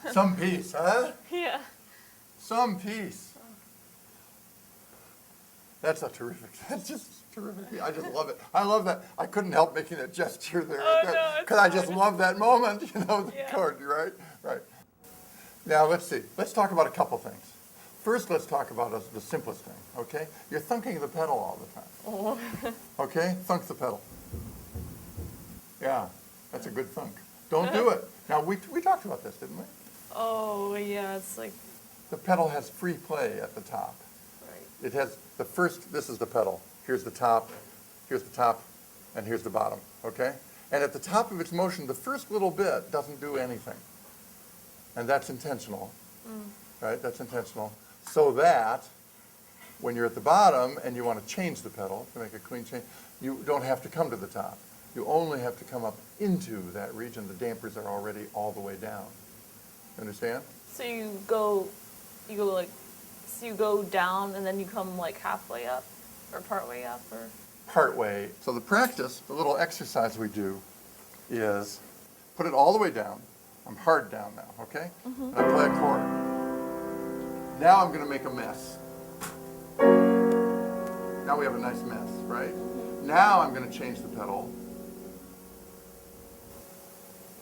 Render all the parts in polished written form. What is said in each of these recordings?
Some peace, huh? Yeah. Some peace. That's that's just terrific. I just love it. I love that. I couldn't help making a gesture there. Oh, no, it's because I just fine. love that moment, the Yeah. chord, right? Right. Now, let's see. Let's talk about a couple things. First, let's talk about the simplest thing, okay? You're thunking the pedal all the time. Oh. Okay? Thunk the pedal. Yeah, that's a good thunk. Don't do it. Now, we talked about this, didn't we? Oh, yeah, it's like, The pedal has free play at the top. right. It has the first, this is the pedal. Here's the top, and here's the bottom, okay? And at the top of its motion, the first little bit doesn't do anything. And that's intentional, right? That's intentional. So that when you're at the bottom and you want to change the pedal to make a clean change, you don't have to come to the top. You only have to come up into that region. The dampers are already all the way down. Understand? So you go down and then you come like halfway up or partway up or? Part way. So the practice, the little exercise we do is put it all the way down. I'm hard down now, okay? And I play a chord. Now I'm going to make a mess. Now we have a nice mess, right? Now I'm going to change the pedal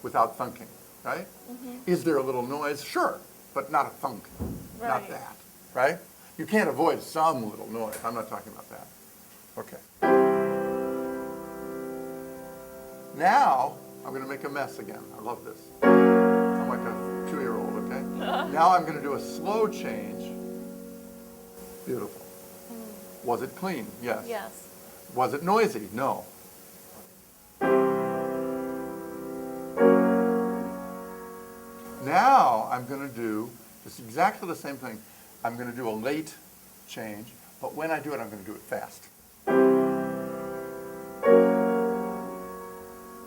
without thunking, right? Is there a little noise? Sure, but not a thunk. Not Right. that, right? You can't avoid some little noise. I'm not talking about that. Okay. Now I'm going to make a mess again. I love this. I'm like a 2-year-old, okay? Now I'm going to do a slow change. Beautiful. Was it clean? Yes. Yes. Was it noisy? No. Now I'm going to do just exactly the same thing. I'm going to do a late change, but when I do it, I'm going to do it fast.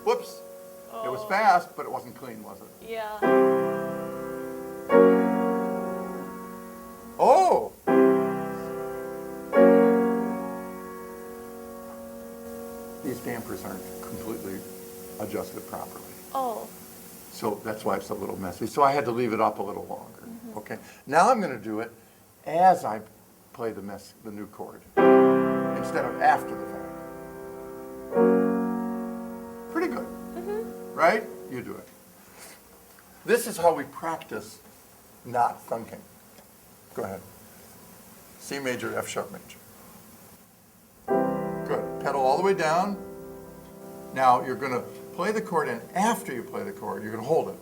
Whoops. It was fast, but it wasn't clean, was it? Yeah. Oh! These dampers aren't completely adjusted properly. Oh. So that's why it's a little messy. So I had to leave it up a little longer. Okay. Now I'm going to do it as I play the new chord instead of after the fact. Pretty good, right? You do it. This is how we practice not thunking. Go ahead. C major, F sharp major. Good. Pedal all the way down. Now you're going to play the chord, and after you play the chord, you're going to hold it.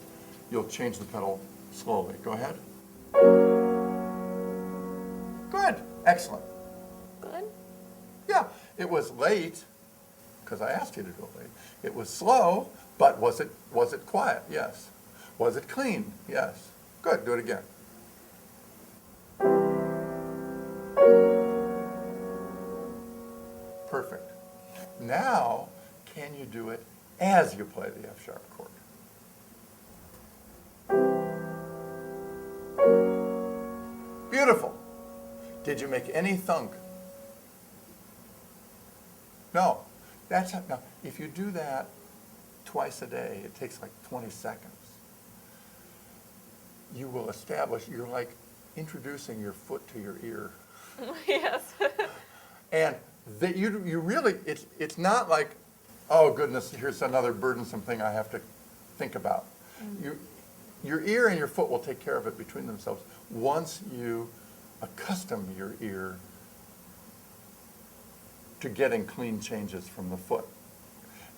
You'll change the pedal slowly. Go ahead. Good. Excellent. Good. Yeah, it was late, because I asked you to go late. It was slow, but was it quiet? Yes. Was it clean? Yes. Good. Do it again. Perfect. Now, can you do it as you play the F sharp chord? Beautiful. Did you make any thunk? No. Now, if you do that twice a day, it takes like 20 seconds. You will establish, you're like introducing your foot to your ear. Yes. And that you really, it's not like, oh goodness, here's another burdensome thing I have to think about. Your ear and your foot will take care of it between themselves once you accustom your ear to getting clean changes from the foot.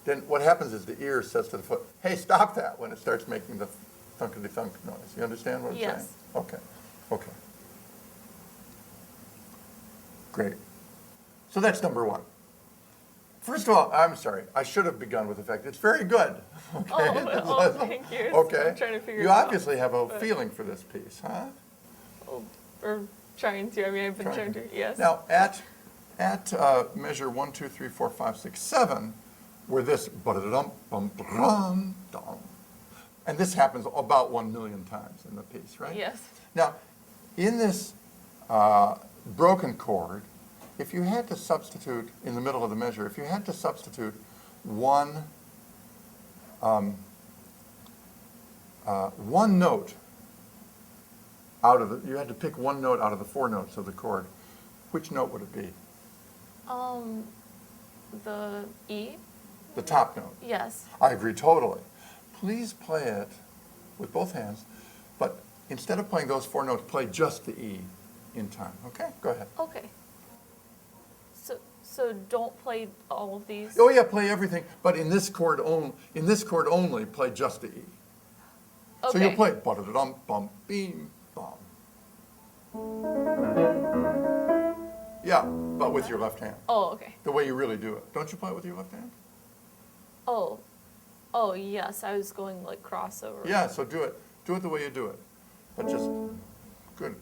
Then what happens is the ear says to the foot, hey, stop that, when it starts making the thunkity-thunk noise. You understand what I'm saying? Yes. Okay. Okay. Great. So that's number one. First of all, I'm sorry, I should have begun with the fact it's very good. Okay? Oh, thank you. Okay. I'm trying to figure You it out. obviously have a feeling for this piece, huh? Oh, or trying to. I mean, I've been trying to. Yes. Now, at measure 1, 2, 3, 4, 5, 6, 7, where this and this happens about 1 million times in the piece, right? Yes. Now, in this broken chord, if you had to substitute, in the middle of the measure, if you had to substitute one note you had to pick one note out of the 4 notes of the chord. Which note would it be? The E? The top note. Yes. I agree totally. Please play it with both hands, but instead of playing those 4 notes, play just the E in time. Okay? Go ahead. Okay. So don't play all of these? Oh yeah, play everything, but in this chord only, play just the E. Okay. So you'll play ba-da-da-dum, bum, beam, bum. Yeah, but with your left hand. Oh, okay. The way you really do it. Don't you play it with your left hand? Oh, yes, I was going like crossover. Yeah, so do it. Do it the way you do it. But just, good.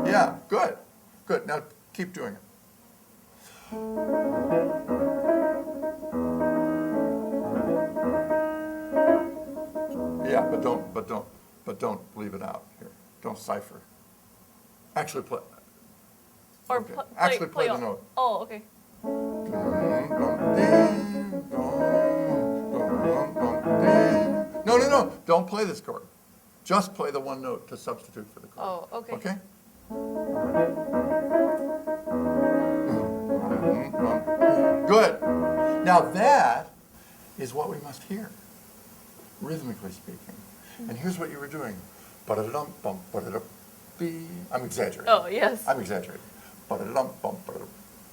Yeah, good. Good. Now keep doing it. Yeah, but don't leave it out here. Don't cipher. Actually play. Or Okay. Actually play the all- note. Oh, okay. No. Don't play this chord. Just play the one note to substitute for the chord. Oh, okay. Okay? Good. Now that is what we must hear, rhythmically speaking. And here's what you were doing. Ba-da-dum, bum, ba-da-dum, bee. I'm exaggerating. Oh, yes. I'm exaggerating. Ba-da-dum, bum, ba-da-dum,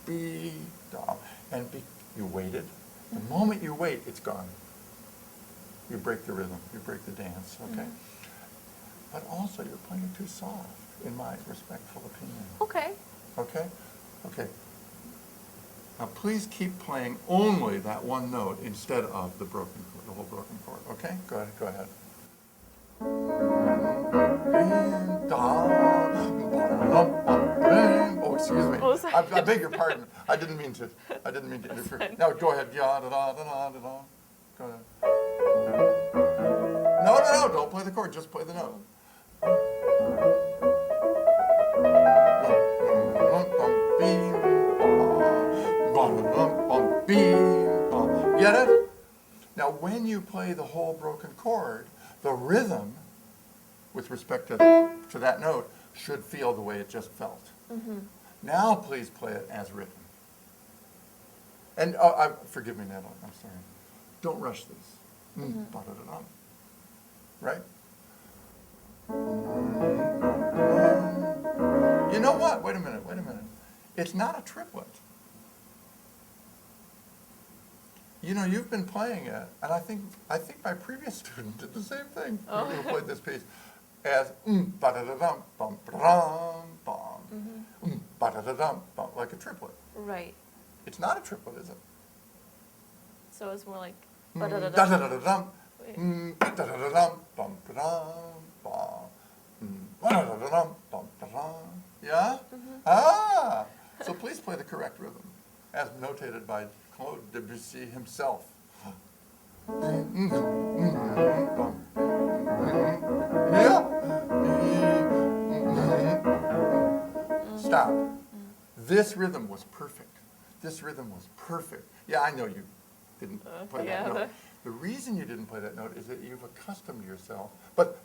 bee, dum. And you waited. The moment you wait, it's gone. You break the rhythm. You break the dance, okay? But also, you're playing it too soft, in my respectful opinion. Okay. Okay? Okay. Now, please keep playing only that one note instead of the broken chord, the whole broken chord. Okay? Go ahead. Go ahead. Oh, excuse me. Oh, sorry. I beg your pardon. I didn't mean to interfere. fine. Now, go ahead. Ya da da da da da da. Go ahead. No. Don't play the chord. Just play the note. Get it? Now, when you play the whole broken chord, the rhythm, with respect to that note, should feel the way it just felt. Now, please play it as written. And forgive me, Natalie. I'm sorry. Don't rush this. Ba-da-da-dum. Right? You know what? Wait a minute. It's not a triplet. You know, you've been playing it, and I think my previous student did the same thing. Oh. Who played this piece as ba-da-da-dum, bum, ba-dum, bum, ba-da-da-dum, bum, like a triplet. Right. It's not a triplet, is it? So it's more like Da-da-da-dum, Wait. da-da-da-dum, bum, ba-dum, bum, ba-da-da-dum, bum, ba-dum. Yeah? Ah! So please play the correct rhythm, as notated by Claude Debussy himself. Yeah? Stop. This rhythm was perfect. Yeah, I know you didn't play that note. The reason you didn't play that note is that you've accustomed yourself. But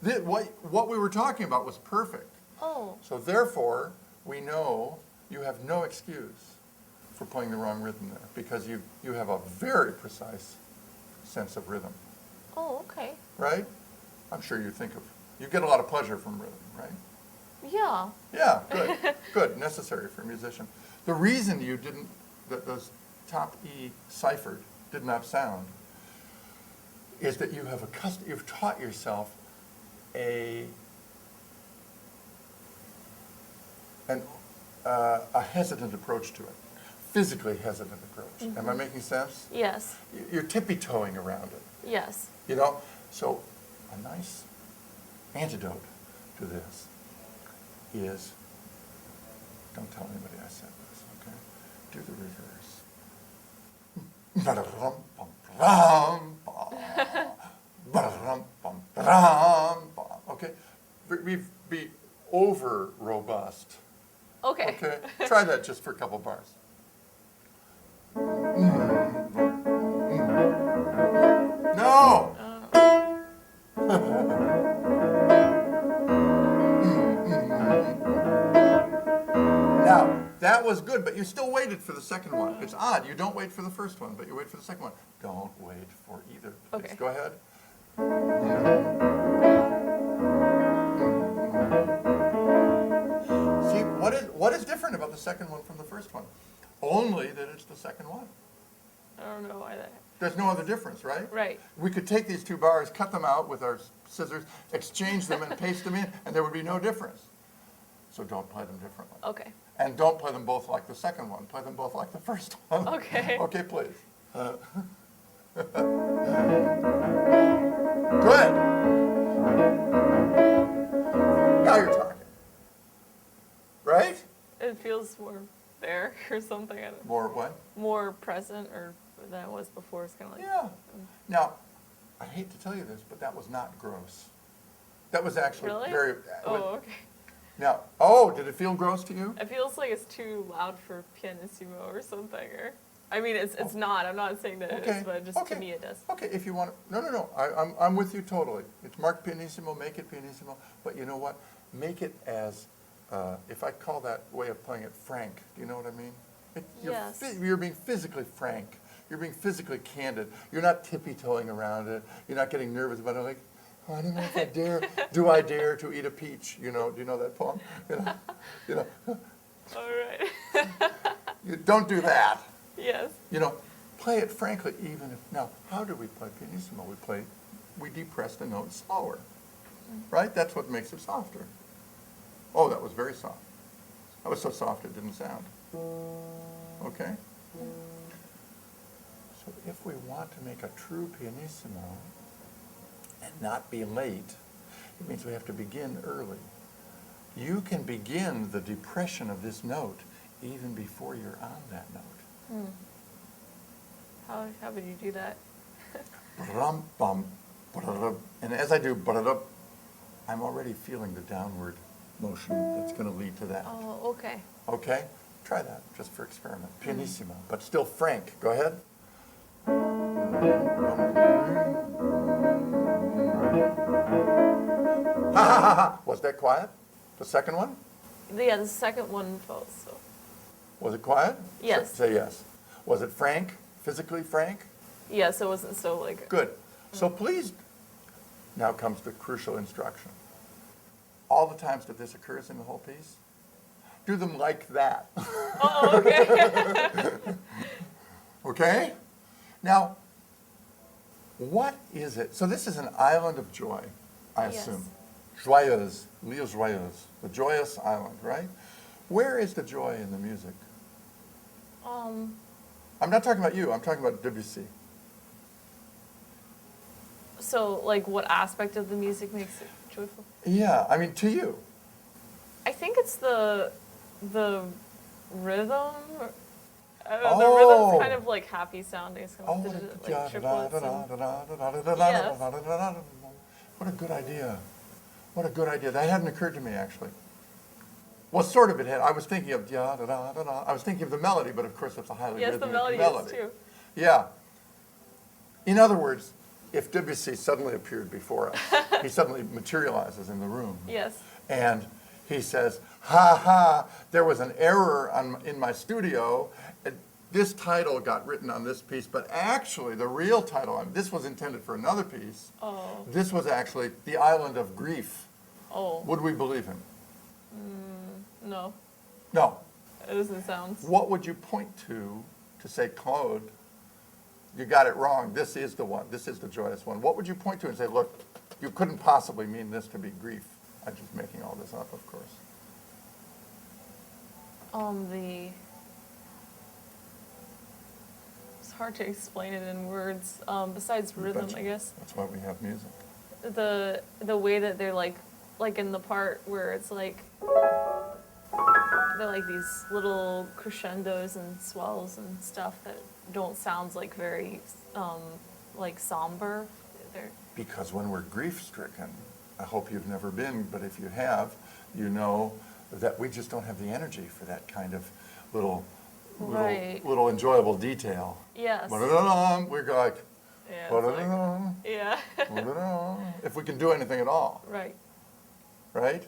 what we were talking about was perfect. Oh. So therefore, we know you have no excuse for playing the wrong rhythm there, because you have a very precise sense of rhythm, Oh, okay. right? I'm sure you get a lot of pleasure from rhythm, right? Yeah. Yeah, good, necessary for a musician. The reason that those top E ciphered did not sound is that you've taught yourself a hesitant approach to it. Physically hesitant approach. Am I making sense? Yes. You're tippy-toeing around it, Yes. you know? So a nice antidote to this is, don't tell anybody I said this, okay? Do the reverse. Okay? Be over robust. Okay. Okay? Try that just for a couple bars. No! That was good, but you still waited for the second one. It's odd. You don't wait for the first one, but you wait for the second one. Don't wait for either. Please. Okay. Go ahead. See, what is different about the second one from the first one? Only that it's the second one. I don't know why that. There's no other difference, right? Right. We could take these two bars, cut them out with our scissors, exchange them and paste them in, and there would be no difference. So don't play them differently. Okay. And don't play them both like the second one. Play them both like the first one. Okay. Okay, please. Good. Now you're talking. Right? It feels more there or something. I don't know. More what? More present or than it was before. It's kind of like. Yeah. Now, I hate to tell you this, but that was not gross. That was actually Really? very. Oh, okay. Now, oh, did it feel gross to you? It feels like it's too loud for pianissimo or something. Or, I mean, it's not. I'm not saying that it is, but just to me it does. Okay, if you want to, no. I'm with you totally. It's marked pianissimo, make it pianissimo. But you know what? Make it as, if I call that way of playing it frank, do you know what I mean? Yes. You're being physically frank. You're being physically candid. You're not tippy-toeing around it. You're not getting nervous about it like, oh, I don't know if I dare. Do I dare to eat a peach? You know, do you know that poem? You know. All right. You don't do that. Yes. You know, play it frankly, even if, now, how do we play pianissimo? We depress the note slower, right? That's what makes it softer. Oh, that was very soft. That was so soft it didn't sound. Okay? So if we want to make a true pianissimo and not be late, it means we have to begin early. You can begin the depression of this note even before you're on that note. How would you do that? Brum, bum, ba-da-da. And as I do, ba-da-da, I'm already feeling the downward motion that's going to lead to that. Oh, okay. Okay? Try that, just for experiment. Pianissimo, but still frank. Go ahead. Ha ha ha ha! Was that quiet? The second one? Yeah, the second one felt so. Was it quiet? Yes. Say yes. Was it frank? Physically frank? Yes, it wasn't so like. Good. So please, now comes the crucial instruction. All the times that this occurs in the whole piece, do them like that. Oh, okay. Okay? Now, what is it? So this is an island of joy, I Yes. assume. Joyeuse, LIsle Joyeuse, the joyous island, right? Where is the joy in the music? I'm not talking about you, I'm talking about Debussy. So, like, what aspect of the music makes it joyful? Yeah, I mean, to you. I think it's the rhythm. The Oh. rhythm's kind of like happy sounding. It's kind of like triplets. What a good idea. What a good idea. That hadn't occurred to me, actually. Well, sort of it had. I was thinking of da-da-da-da-da. I was thinking of the melody, but of course it's a highly Yes, the rhythmic melody is too. Yeah. In other words, if Debussy suddenly appeared before us, he suddenly materializes in the room. Yes. And he says, ha ha, there was an error in my studio. This title got written on this piece, but actually the real title, this was intended for another piece. Oh. This was actually The Island of Grief. Oh. Would we believe him? No. No. It doesn't sound. What would you point to say, Claude, you got it wrong. This is the one. This is the joyous one. What would you point to and say, look, you couldn't possibly mean this to be grief? I'm just making all this up, of course. It's hard to explain it in words. Besides rhythm, I guess. That's why we have music. The way that they're like in the part where it's like they're like these little crescendos and swells and stuff that don't sound like very like somber. Because when we're grief-stricken, I hope you've never been, but if you have, you know that we just don't have the energy for that kind of little enjoyable detail. Yes. We're like, Yeah. Yeah. if we can do anything at all, Right. right?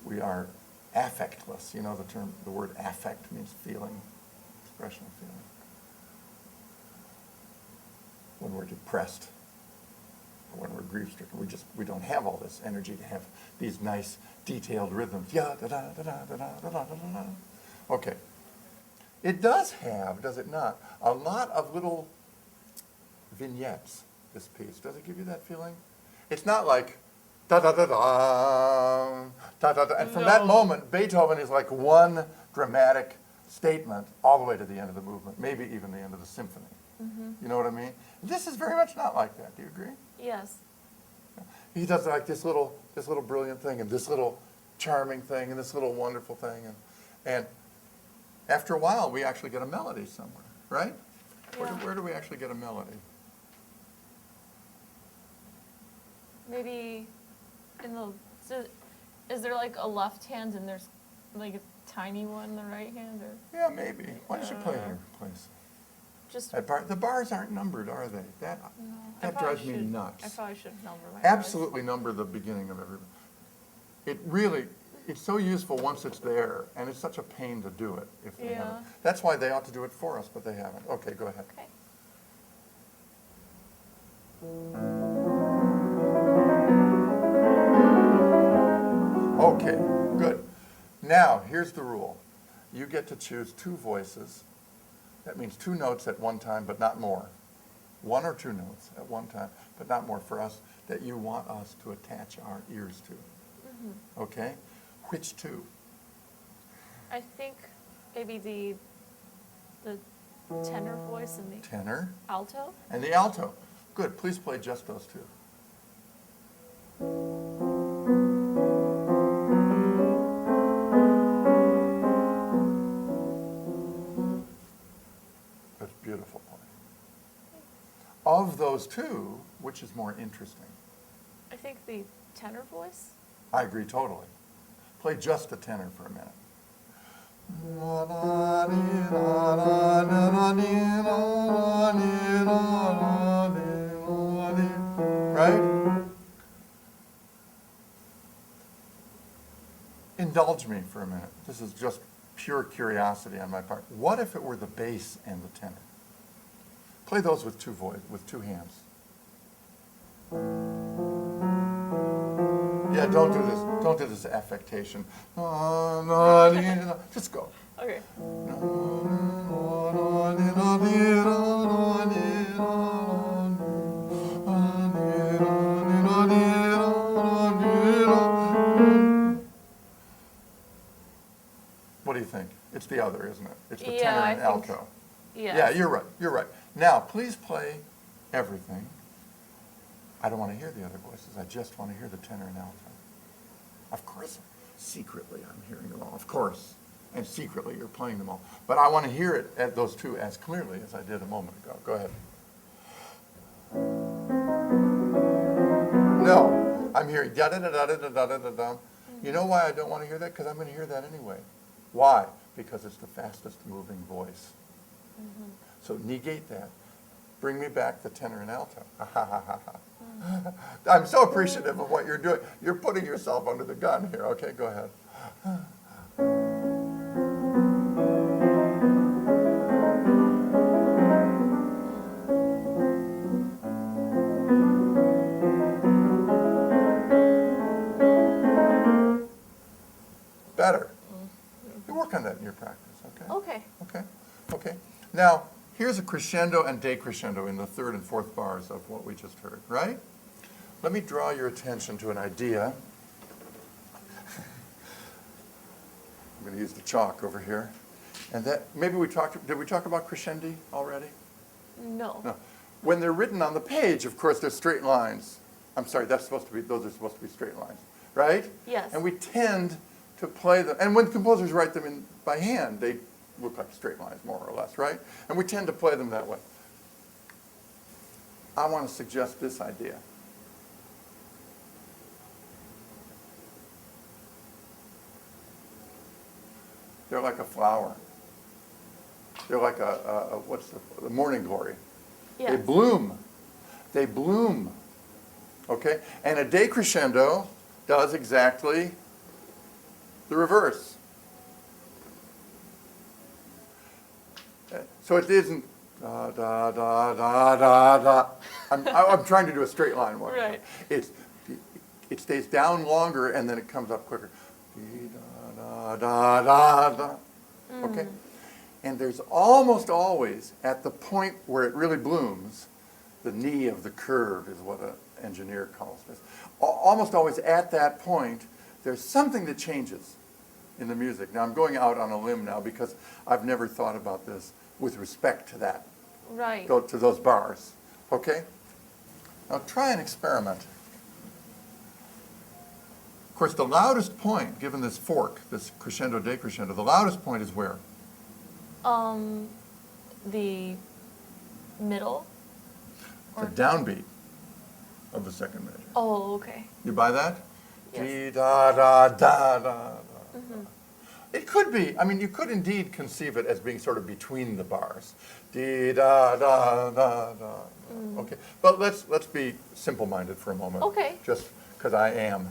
We are affectless. You know the term, the word affect means feeling, expression of feeling. When we're depressed, or when we're grief-stricken, we don't have all this energy to have these nice detailed rhythms. Yeah, da da da da da da da da da da. Okay. It does have, does it not, a lot of little vignettes, this piece. Does it give you that feeling? It's not like da da da da da da da. And from that moment, Beethoven is like one dramatic statement all the way to the end of the movement, maybe even the end of the symphony. You know what I mean? This is very much not like that. Do you agree? Yes. He does like this little brilliant thing, and this little charming thing, and this little wonderful thing, and after a while, we actually get a melody somewhere, right? Yeah. Where do we actually get a melody? Maybe in the, so is there like a left hand and there's like a tiny one in the right hand, or? Yeah, maybe. Why don't you play here, please? Just, The bars aren't numbered, are they? That drives me nuts. I probably should number my bars. Absolutely number the beginning of every. It really, it's so useful once it's there, and it's such a pain to do it if they haven't. That's why they ought to do it for us, but they haven't. Okay, go ahead. Okay. Okay, good. Now, here's the rule. You get to choose two voices. That means two notes at one time, but not more. One or two notes at one time, but not more for us, that you want us to attach our ears to. Okay? Which two? I think maybe the tenor voice and the Tenor alto. and the alto. Good, please play just those two. That's beautiful playing. Of those two, which is more interesting? I think the tenor voice. I agree totally. Play just the tenor for a minute. Right? Indulge me for a minute. This is just pure curiosity on my part. What if it were the bass and the tenor? Play those with two hands. Yeah, don't do this. Don't do this affectation. Just go. Okay. What do you think? It's the other, isn't it? It's the Yeah, tenor I and think- alto. Yes. Yeah, you're right. You're right. Now, please play everything. I don't want to hear the other voices. I just want to hear the tenor and alto. Of course, secretly I'm hearing them all. Of course. And secretly you're playing them all. But I want to hear it at those two as clearly as I did a moment ago. Go ahead. No, I'm hearing da-da-da-da-da-da-da-da-da. You know why I don't want to hear that? Because I'm going to hear that anyway. Why? Because it's the fastest moving voice. So negate that. Bring me back the tenor and alto. I'm so appreciative of what you're doing. You're putting yourself under the gun here. Okay, go ahead. Better. You work on that in your practice, okay? Okay. Okay, okay. Now, here's a crescendo and decrescendo in the third and fourth bars of what we just heard, right? Let me draw your attention to an idea. I'm going to use the chalk over here. And that, maybe did we talk about crescendi already? No. No. When they're written on the page, of course, they're straight lines. I'm sorry, those are supposed to be straight lines, right? Yes. And we tend to play them, and when composers write them in by hand, they look like straight lines, more or less, right? And we tend to play them that way. I want to suggest this idea. They're like a flower. They're like what's the morning glory. Yes. They bloom. They bloom. Okay? And a decrescendo does exactly the reverse. So it isn't da da da da da da. I'm trying to do a straight line one. Right. It stays down longer and then it comes up quicker. Dee, da da da da da. Okay. And there's almost always at the point where it really blooms, the knee of the curve is what an engineer calls this. Almost always at that point, there's something that changes in the music. Now I'm going out on a limb now because I've never thought about this with respect to that, Right. to those bars. Okay? Now try an experiment. Of course, the loudest point, given this fork, this crescendo, decrescendo, the loudest point is where? The middle? The downbeat of the second measure. Oh, okay. You buy that? Yes. Dee, da, da, da, da. It could be, I mean, you could indeed conceive it as being sort of between the bars. Dee, da, da, da, da. Okay, but let's be simple-minded for a moment. Okay. Just because I am.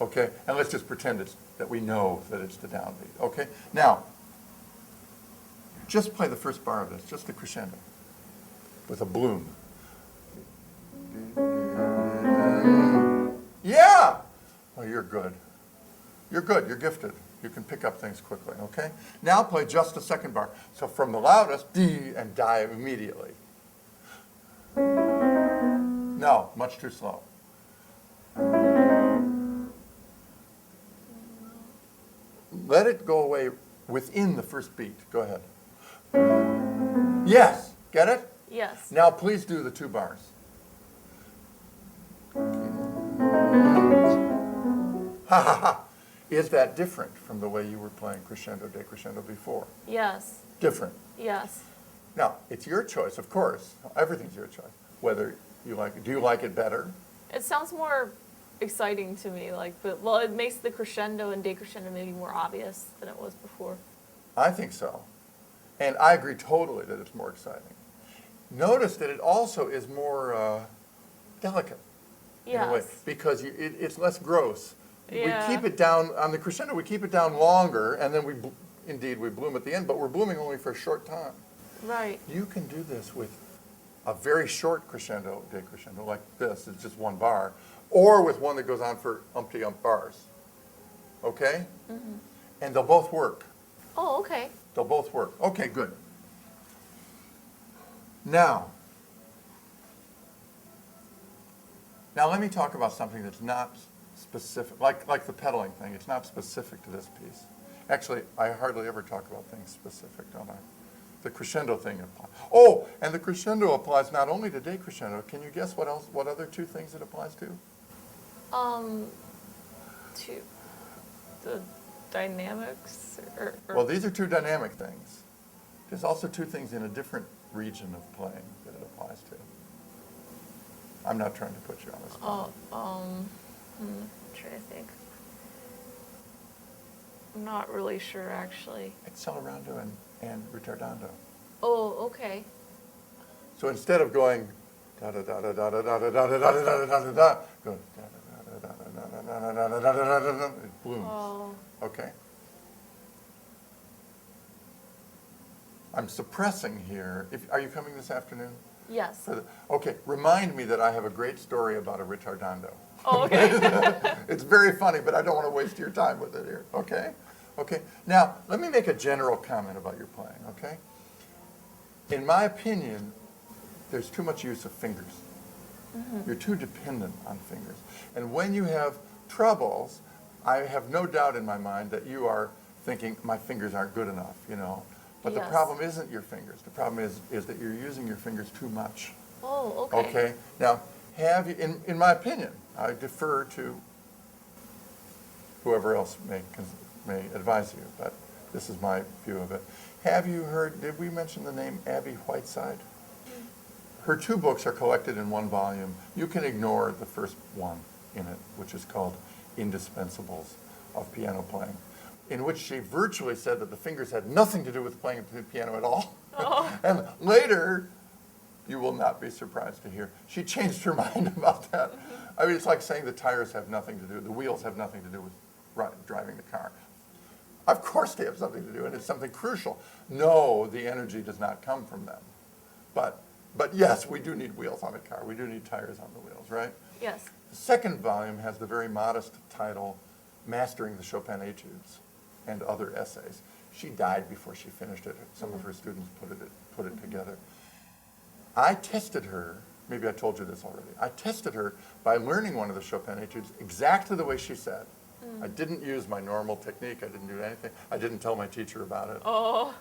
Okay, and let's just pretend that we know that it's the downbeat. Okay, now, just play the first bar of this, just the crescendo, with a bloom. Yeah! Oh, you're good. You're good, you're gifted. You can pick up things quickly, okay? Now play just the second bar. So from the loudest, D, and die immediately. No, much too slow. Let it go away within the first beat. Go ahead. Yes, get it? Yes. Now please do the two bars. Ha ha ha. Is that different from the way you were playing crescendo, decrescendo before? Yes. Different. Yes. Now, it's your choice, of course. Everything's your choice. Whether you like it. Do you like it better? It sounds more exciting to me, well, it makes the crescendo and decrescendo maybe more obvious than it was before. I think so. And I agree totally that it's more exciting. Notice that it also is more delicate in a way, Yes. because it's less gross. Yeah. We keep it down, on the crescendo, we keep it down longer, and then we bloom at the end, but we're blooming only for a short time. Right. You can do this with a very short crescendo, decrescendo, like this, it's just one bar, or with one that goes on for umpty-ump bars. Okay? And they'll both work. Oh, okay. They'll both work. Okay, good. Now let me talk about something that's not specific, like the pedaling thing. It's not specific to this piece. Actually, I hardly ever talk about things specific, don't I? The crescendo thing applies. Oh, and the crescendo applies not only to decrescendo. Can you guess what else? What other two things it applies to? To the dynamics or Well, these are two dynamic things. There's also two things in a different region of playing that it applies to. I'm not trying to put you on the spot. I'm trying to think. I'm not really sure actually. Accelerando and retardando. Oh, okay. So instead of going da da da da da da da da da da da da da da da, go da da da da da da da da da da da da, it blooms. Oh. Okay. I'm suppressing here. Are you coming this afternoon? Yes. Okay, remind me that I have a great story about a retardando. Oh, okay. It's very funny, but I don't want to waste your time with it here, okay? Okay, now, let me make a general comment about your playing, okay? In my opinion, there's too much use of fingers. You're too dependent on fingers. And when you have troubles, I have no doubt in my mind that you are thinking, my fingers aren't good enough, you know? But the Yes. problem isn't your fingers. The problem is that you're using your fingers too much. Oh, okay. Okay? Now, have you, in my opinion, I defer to whoever else may advise you, but this is my view of it. Have you heard, did we mention the name Abby Whiteside? Her two books are collected in one volume. You can ignore the first one in it, which is called Indispensables of Piano Playing, in which she virtually said that the fingers had nothing to do with playing the piano at all. Oh. And later, you will not be surprised to hear, she changed her mind about that. I mean, it's like saying the tires have nothing to do, the wheels have nothing to do with driving the car. Of course they have something to do, and it's something crucial. No, the energy does not come from them. But yes, we do need wheels on a car. We do need tires on the wheels, right? Yes. The second volume has the very modest title, Mastering the Chopin Etudes and Other Essays. She died before she finished it. Some of her students put it together. I tested her, maybe I told you this already, I tested her by learning one of the Chopin Etudes exactly the way she said. I didn't use my normal technique. I didn't do anything. I didn't tell my teacher about it. Oh.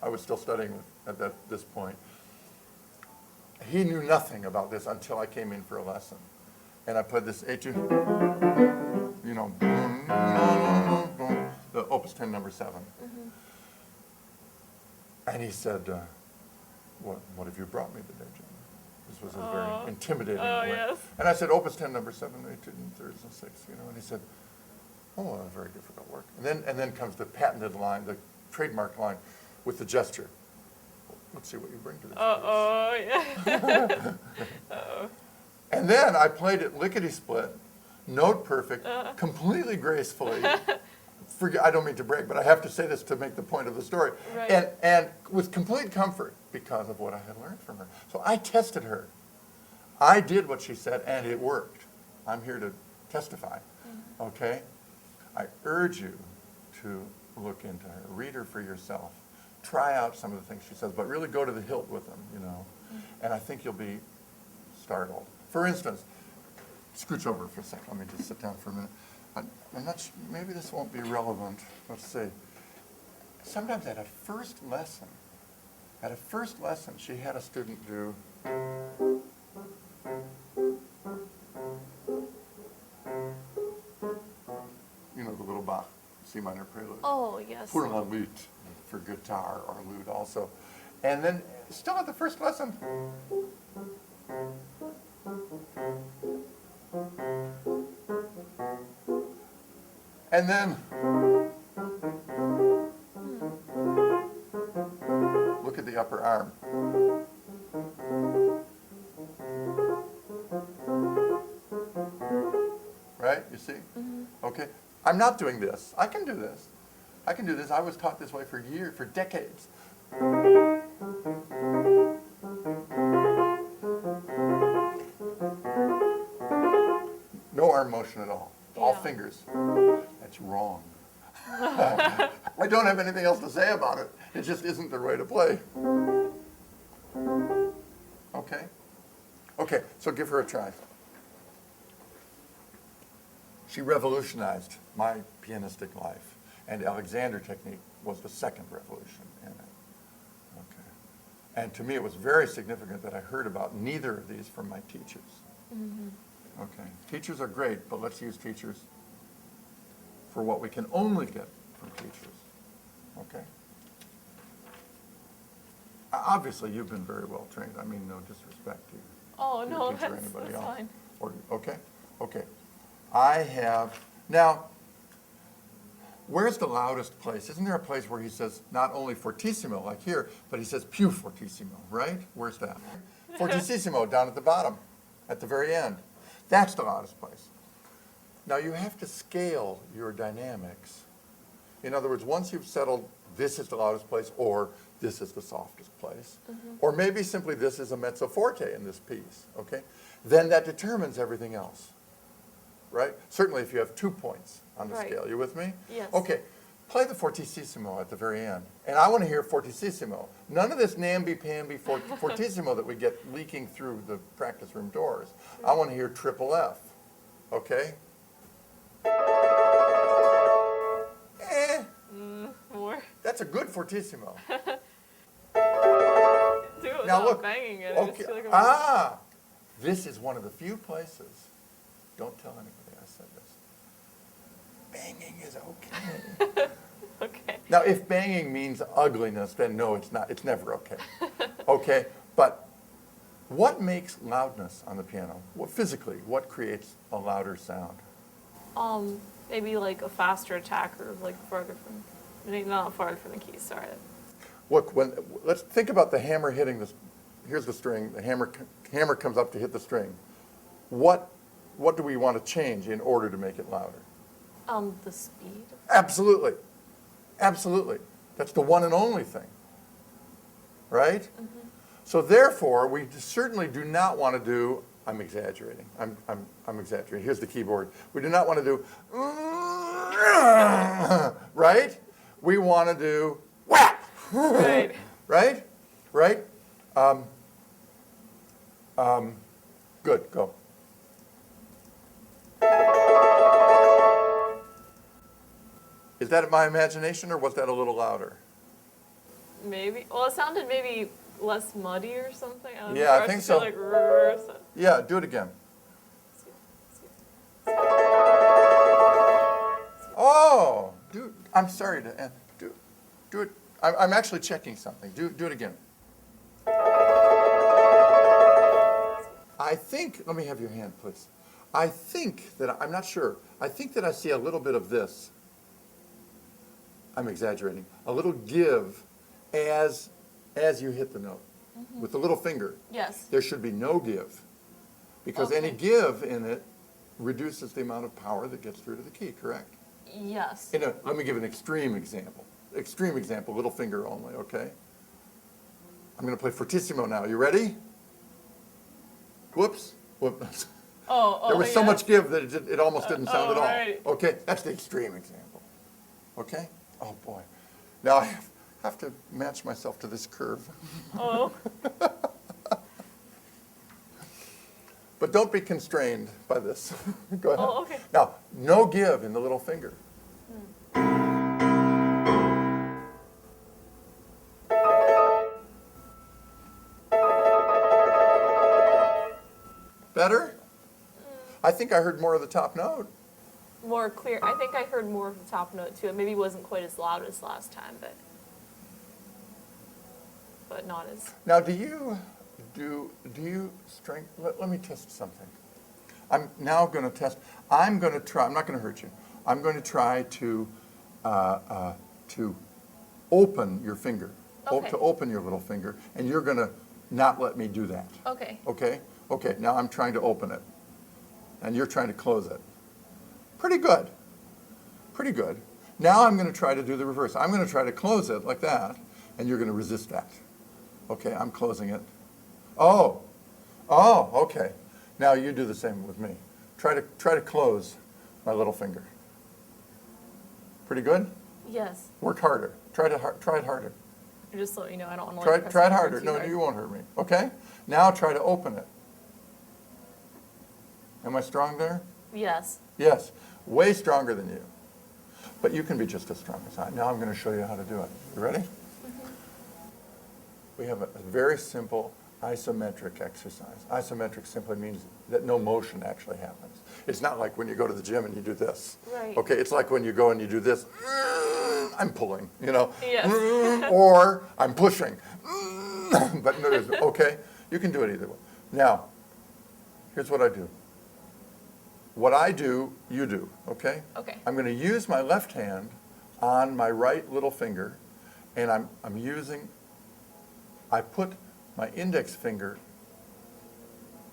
I was still studying at this point. He knew nothing about this until I came in for a lesson. And I played this etude, you know, the Opus 10 number 7. And he said, what have you brought me today, Jim? This was a very intimidating way. Yes. And I said, Opus 10 number 7, etude in thirds and sixths, you know, and he said, oh, very difficult work. And then comes the patented line, the trademark line with the gesture. Let's see what you bring to this Yeah. And then I played it lickety-split, note perfect, completely gracefully. I don't mean to brag, but I have to say this to make the point of the story. Right. And with complete comfort because of what I had learned from her. So I tested her. I did what she said, and it worked. I'm here to testify, okay? I urge you to look into her, read her for yourself, try out some of the things she says, but really go to the hilt with them, you know, and I think you'll be startled. For instance, scooch over for a second, let me just sit down for a minute. I'm not sure, maybe this won't be relevant, let's see. Sometimes at a first lesson, she had a student do you know, the little Bach C minor prelude. Oh, yes. Pour la lutte for guitar or lute also. And then, still at the first lesson, and then, look at the upper arm. Right, you see? Okay. I'm not doing this. I can do this. I was taught this way for years, for decades. No arm motion at all. All fingers. That's wrong. I don't have anything else to say about it. It just isn't the way to play. Okay? Okay, so give her a try. She revolutionized my pianistic life, and Alexander technique was the second revolution in it. Okay. And to me, it was very significant that I heard about neither of these from my teachers. Okay. Teachers are great, but let's use teachers for what we can only get from teachers. Okay? Obviously, you've been very well trained. I mean, no disrespect to you. Oh, your no, teacher or that's anybody else. fine. Okay? Okay. I have, now, where's the loudest place? Isn't there a place where he says not only fortissimo, like here, but he says più fortissimo, right? Where's that? Fortissimo, down at the bottom, at the very end. That's the loudest place. Now, you have to scale your dynamics. In other words, once you've settled this is the loudest place, or this is the softest place, or maybe simply this is a mezzo forte in this piece, okay? Then that determines everything else. Right? Certainly if you have 2 points on the scale. You with me? Yes. Okay. Play the fortissimo at the very end. And I want to hear fortissimo. None of this namby-pamby fortissimo that we get leaking through the practice room doors. I want to hear triple F. Okay? More. That's a good fortissimo. Do it Now without look. banging it. I just Okay. feel like I'm This is one of the few places. Don't tell anybody I said this. Banging is okay. okay. Now, if banging means ugliness, then no, it's not. It's never okay. Okay? But what makes loudness on the piano? Physically, what creates a louder sound? Maybe like a faster attack or like farther from, maybe not farther from the keys, sorry. Look, let's think about the hammer hitting this. Here's the string. The hammer comes up to hit the string. What do we want to change in order to make it louder? The speed. Absolutely. Absolutely. That's the one and only thing. Right? So therefore, we certainly do not want to do, I'm exaggerating. I'm exaggerating. Here's the keyboard. We do not want to do, right? We want to do whap. Right. Right? Right? Good, go. Is that my imagination, or was that a little louder? Maybe. Well, it sounded maybe less muddy or something. I don't know. Yeah, Or I think just feel so. Like, "Rrrr," so. Yeah, do it again. Oh, I'm sorry to do it. I'm actually checking something. Do it again. I think, let me have your hand, please. I think that, I'm not sure, I think that I see a little bit of this. I'm exaggerating. A little give as you hit the note. With the little finger. Yes. There should be no give. Because any Okay. give in it reduces the amount of power that gets through to the key, correct? Yes. Let me give an extreme example. Extreme example, little finger only, okay? I'm going to play fortissimo now. You ready? Whoops. Whoops. There was so yes. much give that it almost didn't sound at all. right. Okay, that's the extreme example. Okay? Oh boy. Now I have to match myself to this curve. Oh. But don't be constrained by this. Go ahead. Oh, okay. Now, no give in the little finger. Better? I think I heard more of the top note. More clear. I think I heard more of the top note too. It maybe wasn't quite as loud as last time, but not as. Now, do you string? Let me test something. I'm now going to test. I'm going to try. I'm not going to hurt you. I'm going to try to open your finger. Okay. To open your little finger, and you're going to not let me do that. Okay. Okay? Okay, now I'm trying to open it, and you're trying to close it. Pretty good. Pretty good. Now I'm going to try to do the reverse. I'm going to try to close it like that, and you're going to resist that. Okay, I'm closing it. Oh, okay. Now you do the same with me. Try to close my little finger. Pretty good? Yes. Work harder. Try it harder. Just so you know, I don't want to Try it harder. No, you won't hurt me. Okay? Now try to open it. Am I strong there? Yes. Yes. Way stronger than you. But you can be just as strong as I. Now I'm going to show you how to do it. You ready? We have a very simple isometric exercise. Isometric simply means that no motion actually happens. It's not like when you go to the gym and you do this. Right. Okay, it's like when you go and you do this. I'm pulling, you know. Yes. Or I'm pushing. But no, okay, you can do it either way. Now, here's what I do. What I do, you do, okay? Okay. I'm going to use my left hand on my right little finger, and I put my index finger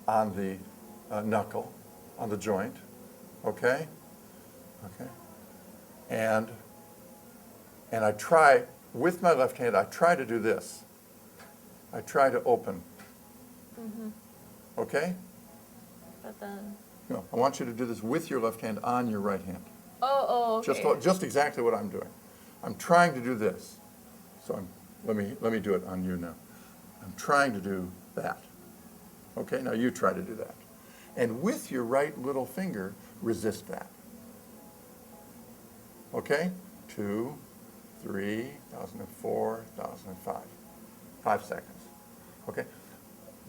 on the knuckle, on the joint, okay? Okay. And I try, with my left hand, I try to do this. I try to open. Okay? But then. No, I want you to do this with your left hand on your right hand. Oh, okay. Just exactly what I'm doing. I'm trying to do this. So let me do it on you now. I'm trying to do that. Okay, now you try to do that. And with your right little finger, resist that. Okay? 2, 3, 1,004, 1,005. 5 seconds. Okay?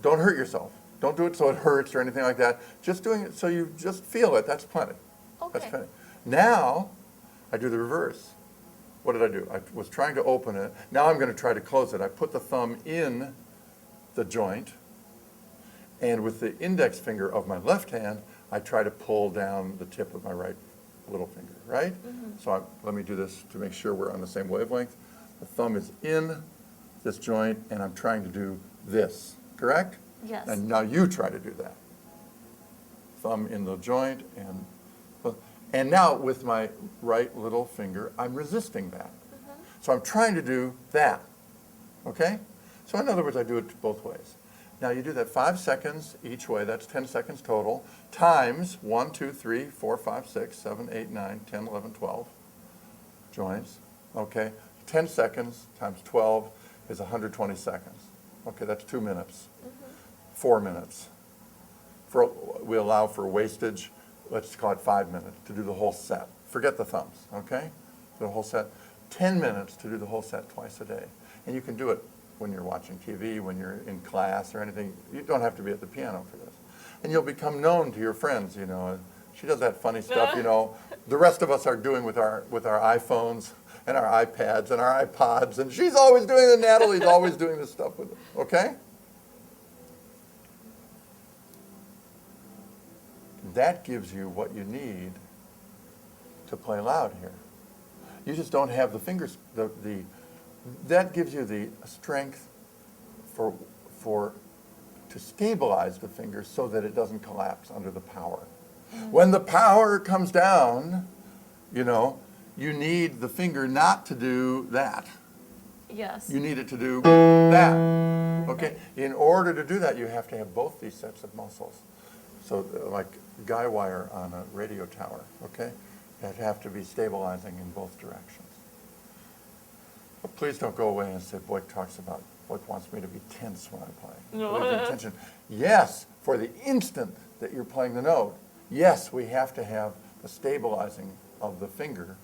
Don't hurt yourself. Don't do it so it hurts or anything like that. Just doing it so you just feel it. That's plenty. Okay. That's plenty. Now, I do the reverse. What did I do? I was trying to open it. Now I'm going to try to close it. I put the thumb in the joint, and with the index finger of my left hand, I try to pull down the tip of my right little finger, right? So let me do this to make sure we're on the same wavelength. The thumb is in this joint, and I'm trying to do this, correct? Yes. And now you try to do that. Thumb in the joint, and now with my right little finger, I'm resisting that. So I'm trying to do that, okay? So in other words, I do it both ways. Now you do that 5 seconds each way, that's 10 seconds total, times 1, 2, 3, 4, 5, 6, 7, 8, 9, 10, 11, 12 joints, okay? 10 seconds times 12 is 120 seconds. Okay, that's 2 minutes, 4 minutes. We allow for wastage, let's call it 5 minutes to do the whole set. Forget the thumbs, okay? The whole set. 10 minutes to do the whole set twice a day. And you can do it when you're watching TV, when you're in class or anything. You don't have to be at the piano for this. And you'll become known to your friends, you know. She does that funny stuff, you know. The rest of us are doing with our iPhones and our iPads and our iPods, and she's always doing it, Natalie's always doing this stuff with it, okay? That gives you what you need to play loud here. You just don't have the fingers, that gives you the strength to stabilize the fingers so that it doesn't collapse under the power. When the power comes down, you know, you need the finger not to do that. Yes. You need it to do that, okay? In order to do that, you have to have both these sets of muscles. So like guy wire on a radio tower, okay? That have to be stabilizing in both directions. But please don't go away and say, Boyk wants me to be tense when I play. No. What is intention? Yes, for the instant that you're playing the note, yes, we have to have the stabilizing of the finger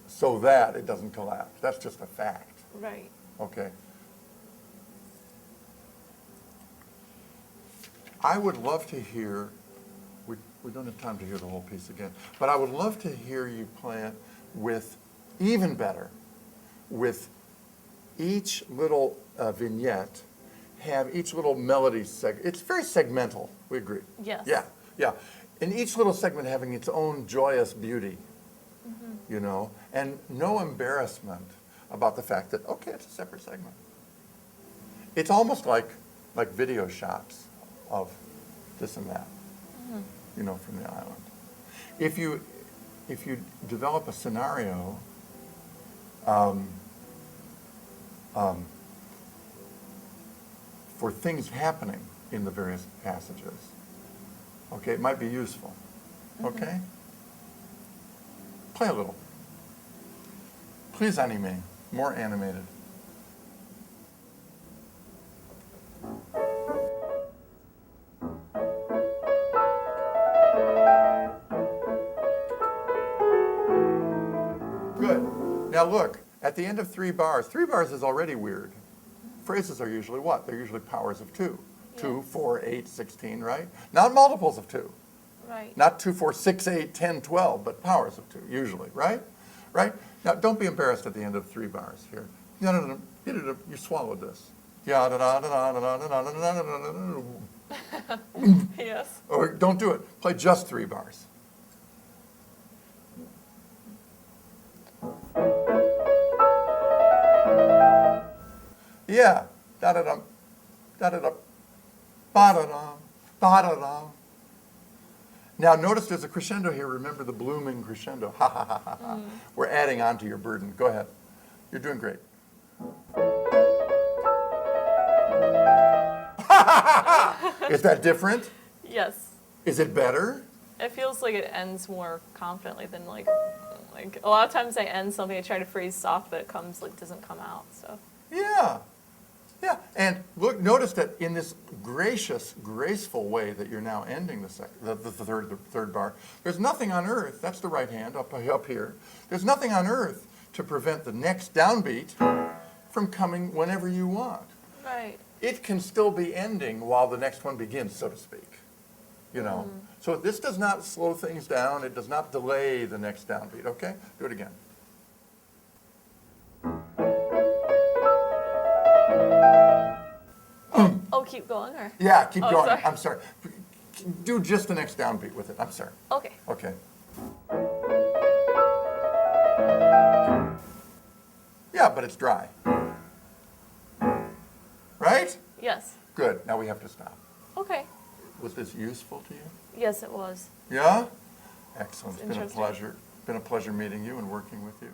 so that it doesn't collapse. That's just a fact, Right. okay? I would love to hear, we don't have time to hear the whole piece again, but I would love to hear you play it with, even better, with each little vignette, have each little melody it's very segmental, we agree. Yes. Yeah, yeah. And each little segment having its own joyous beauty, you know, and no embarrassment about the fact that, okay, it's a separate segment. It's almost like video shots of this and that, you know, from the island. If you develop a scenario, for things happening in the various passages, okay, it might be useful, okay? Play a little. Please anime, more animated. Good. Now look, at the end of 3 bars is already weird. Phrases are usually what? They're usually powers of 2. 2, 4, 8, 16, right? Not multiples of 2. Right. Not 2, 4, 6, 8, 10, 12, but powers of 2, usually, right? Right? Now, don't be embarrassed at the end of 3 bars here. You swallowed this. Yes. Or don't do it. Play just 3 bars. Yeah. Da-da-dum, da-da-dum, ba-da-dum, ba-da-dum. Now notice there's a crescendo here. Remember the blooming crescendo. Ha ha ha ha ha. We're adding on to your burden. Go ahead. You're doing great. Is that different? Yes. Is it better? It feels like it ends more confidently than like a lot of times I end something, I try to phrase soft, but it doesn't come out. So. Yeah. Yeah. And look, notice that in this gracious, graceful way that you're now ending the third bar, there's nothing on earth, that's the right hand up here, there's nothing on earth to prevent the next downbeat from coming whenever you want. Right. It can still be ending while the next one begins, so to speak. You know? So this does not slow things down, it does not delay the next downbeat, okay? Do it again. Oh, keep going, or? Yeah, keep going. Sorry. I'm sorry. Do just the next downbeat with it. I'm sorry. Okay. Okay. Yeah, but it's dry. Right? Yes. Good. Now we have to stop. Okay. Was this useful to you? Yes, it was. Yeah? Excellent. It's been a Interesting. pleasure. been a pleasure meeting you and working with you.